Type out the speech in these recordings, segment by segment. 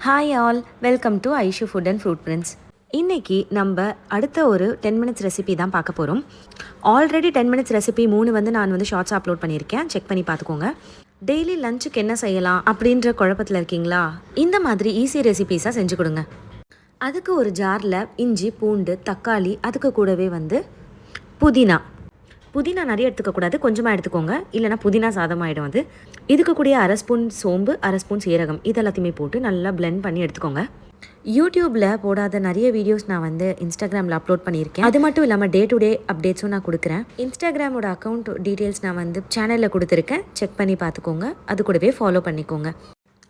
Hi all, welcome to Aishu food and fruit prints. இன்றைக்கி நம்ம அடுத்த ஒரு 10 மினிட்ஸ் ரெசிபி தான் பார்க்க போகிறோம். ஆல்ரெடி 10 மினிட்ஸ் ரெசிபி 3 நான் ஷார்ட்ஸ் அப்லோட் பண்ணியிருக்கேன், செக் பண்ணி பார்த்துக்கோங்க. டெய்லி லஞ்சுக்கு என்ன செய்யலாம் அப்படின்ற குழப்பத்தில் இருக்கீங்களா? இந்த மாதிரி ஈஸி ரெசிபீஸாக செஞ்சு கொடுங்க. அதுக்கு ஒரு ஜாரில் இஞ்சி, பூண்டு, தக்காளி, அதுக்கு கூடவே புதினா நிறைய எடுத்துக்கக்கூடாது, கொஞ்சமாக எடுத்துக்கோங்க, இல்லைனா புதினா சாதமாகிடும் அது. இதுக்கு கூடிய 1/2 ஸ்பூன் சோம்பு, 1/2 ஸ்பூன் சீரகம், இதெல்லாத்தையுமே போட்டு நல்லா பிளெண்ட் பண்ணி எடுத்துக்கோங்க. யூடியூப்பில் போடாத நிறைய வீடியோஸ் நான் இன்ஸ்டாகிராமில் அப்லோட் பண்ணியிருக்கேன். அது மட்டும் இல்லாமல் டே டு டே அப்டேட்ஸும் நான் கொடுக்குறேன். இன்ஸ்டாகிராமோட அக்கௌண்ட் டீட்டெயில்ஸ் நான் சேனலில் கொடுத்துருக்கேன், செக் பண்ணி பார்த்துக்கோங்க. அது கூடவே ஃபாலோ பண்ணிக்கோங்க.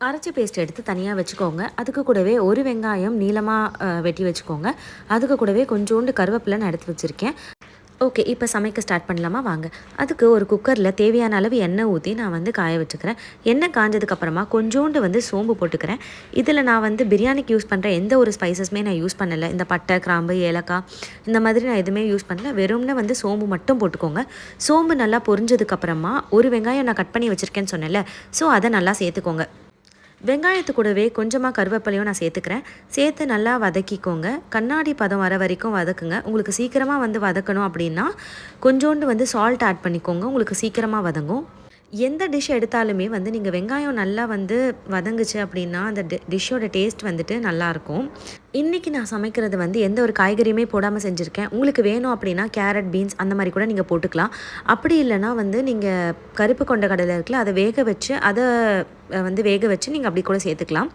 அரைச்சி பேஸ்ட் எடுத்து தனியாக வச்சுக்கோங்க. அதுக்கு கூடவே ஒரு வெங்காயம் நீளமாக வெட்டி வச்சுக்கோங்க. அதுக்கு கூடவே கொஞ்சோண்டு கருவேப்பிலை நான் எடுத்து வச்சுருக்கேன். ஓகே, இப்போ சமைக்க ஸ்டார்ட் பண்ணலாமா? வாங்க. அதுக்கு ஒரு குக்கரில் தேவையான அளவு எண்ணெய் ஊற்றி நான் காய வச்சுக்கிறேன். எண்ணெய் காஞ்சதுக்கப்புறமா கொஞ்சோண்டு சோம்பு போட்டுக்கிறேன். இதில் நான் பிரியாணிக்கு யூஸ் பண்ணுற எந்த ஒரு ஸ்பைசஸுமே நான் யூஸ் பண்ணலை. இந்த பட்டை, கிராம்பு, ஏலக்காய் இந்த மாதிரி நான் எதுவுமே யூஸ் பண்ணல. வெறும்னு சோம்பு மட்டும் போட்டுக்கோங்க. சோம்பு நல்லா பொரிஞ்சதுக்கப்புறமா ஒரு வெங்காயம் நான் கட் பண்ணி வச்சுருக்கேன்னு சொன்னேன்ல, ஸோ அதை நல்லா சேர்த்துக்கோங்க. வெங்காயத்து கூடவே கொஞ்சமாக கருவேப்பிலையும் நான் சேர்த்துக்கிறேன். சேர்த்து நல்லா வதக்கிக்கோங்க. கண்ணாடி பதம் வர வரைக்கும் வதக்குங்க. உங்களுக்கு சீக்கிரமாக வதக்கணும் அப்படின்னா கொஞ்சோண்டு சால்ட் ஆட் பண்ணிக்கோங்க, உங்களுக்கு சீக்கிரமாக வதங்கும். எந்த டிஷ் எடுத்தாலுமே நீங்கள் வெங்காயம் நல்லா வதங்குச்சு அப்படின்னா அந்த டிஷ்ஷோட டேஸ்ட் நல்லாயிருக்கும். இன்றைக்கி நான் சமைக்கிறது எந்த ஒரு காய்கறியுமே போடாமல் செஞ்சுருக்கேன். உங்களுக்கு வேணும் அப்படின்னா கேரட், பீன்ஸ் அந்த மாதிரி கூட நீங்கள் போட்டுக்கலாம். அப்படி இல்லைனா நீங்கள் கருப்பு கொண்ட கடலை இருக்குல்ல, அதை வேக வச்சு நீங்கள் அப்படி கூட சேர்த்துக்கலாம்.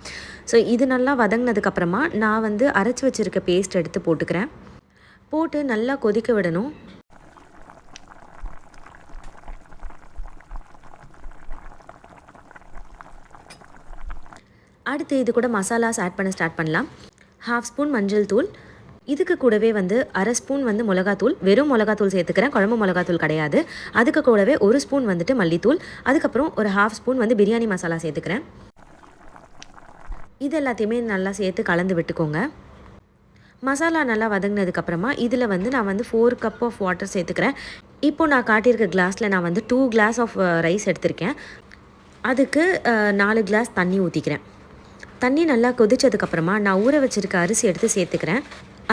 ஸோ இது நல்லா வதங்கினதுக்கப்புறமா நான் அரைச்சி வச்சுருக்க பேஸ்ட் எடுத்து போட்டுக்கிறேன். போட்டு நல்லா கொதிக்க விடணும். அடுத்து இது கூட மசாலாஸ் ஆட் பண்ண ஸ்டார்ட் பண்ணலாம். 1/2 ஸ்பூன் மஞ்சள் தூள், இதுக்கு கூடவே 1/2 ஸ்பூன் மிளகாத்தூள், வெறும் மிளகாத்தூள் சேர்த்துக்கிறேன், குழம்பு மிளகாத்தூள் கிடையாது. அதுக்கு கூடவே 1 ஸ்பூன் மல்லித்தூள், அதுக்கப்புறம் ஒரு 1/2 ஸ்பூன் பிரியாணி மசாலா சேர்த்துக்கிறேன். இது எல்லாத்தையுமே நல்லா சேர்த்து கலந்து விட்டுக்கோங்க. மசாலா நல்லா வதங்கினதுக்கப்புறமா இதில் நான் 4 கப் ஆஃப் வாட்டர் சேர்த்துக்கிறேன். இப்போது நான் காட்டியிருக்க கிளாஸில் நான் 2 கிளாஸ் ஆஃப் ரைஸ் எடுத்திருக்கேன். அதுக்கு 4 கிளாஸ் தண்ணி ஊற்றிக்கிறேன். தண்ணி நல்லா கொதிச்சதுக்கப்புறமா நான் ஊற வச்சுருக்க அரிசி எடுத்து சேர்த்துக்கிறேன்.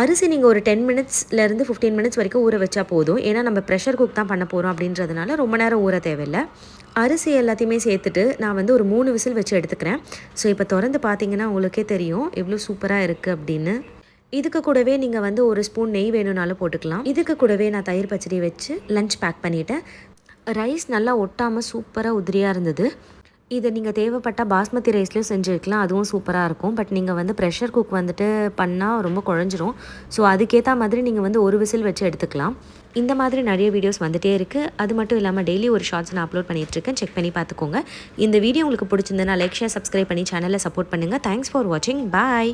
அரிசி நீங்கள் ஒரு 10 மினிட்ஸ்லேருந்து 15 மினிட்ஸ் வரைக்கும் ஊற வச்சா போதும். ஏன்னா நம்ம ப்ரெஷர் குக் தான் பண்ண போகிறோம் அப்படின்றதுனால ரொம்ப நேரம் ஊற தேவையில்லை. அரிசி எல்லாத்தையுமே சேர்த்துட்டு நான் ஒரு 3 விசில் வச்சு எடுத்துக்கிறேன். ஸோ இப்போ திறந்து பார்த்தீங்கன்னா உங்களுக்கே தெரியும் எவ்வளோ சூப்பராக இருக்குது அப்படின்னு. இதுக்கு கூடவே நீங்கள் 1 ஸ்பூன் நெய் வேணும்னாலும் போட்டுக்கலாம். இதுக்கு கூடவே நான் தயிர் பச்சடி வச்சு லஞ்ச் பேக் பண்ணிவிட்டேன். ரைஸ் நல்லா ஒட்டாமல் சூப்பராக உதிரியாக இருந்தது. இதை நீங்கள் தேவைப்பட்டால் பாஸ்மதி ரைஸ்லேயும் செஞ்சுருக்கலாம், அதுவும் சூப்பராக இருக்கும். பட் நீங்கள் ப்ரெஷர் குக் பண்ணால் ரொம்ப குழஞ்சிரும். ஸோ அதுக்கேற்ற மாதிரி நீங்கள் ஒரு விசில் வச்சு எடுத்துக்கலாம். இந்த மாதிரி நிறைய வீடியோஸ் வந்துகிட்டே இருக்குது. அது மட்டும் இல்லாமல் டெய்லி ஒரு ஷார்ட்ஸ் நான் அப்லோட் பண்ணிகிட்ருக்கேன், செக் பண்ணி பார்த்துக்கோங்க. இந்த வீடியோ உங்களுக்கு பிடிச்சிருந்ததுன்னா லைக், ஷேர், சப்ஸ்கிரைப் பண்ணி சேனலை சப்போர்ட் பண்ணுங்கள். தேங்க்ஸ் ஃபார் வாட்சிங். பாய்.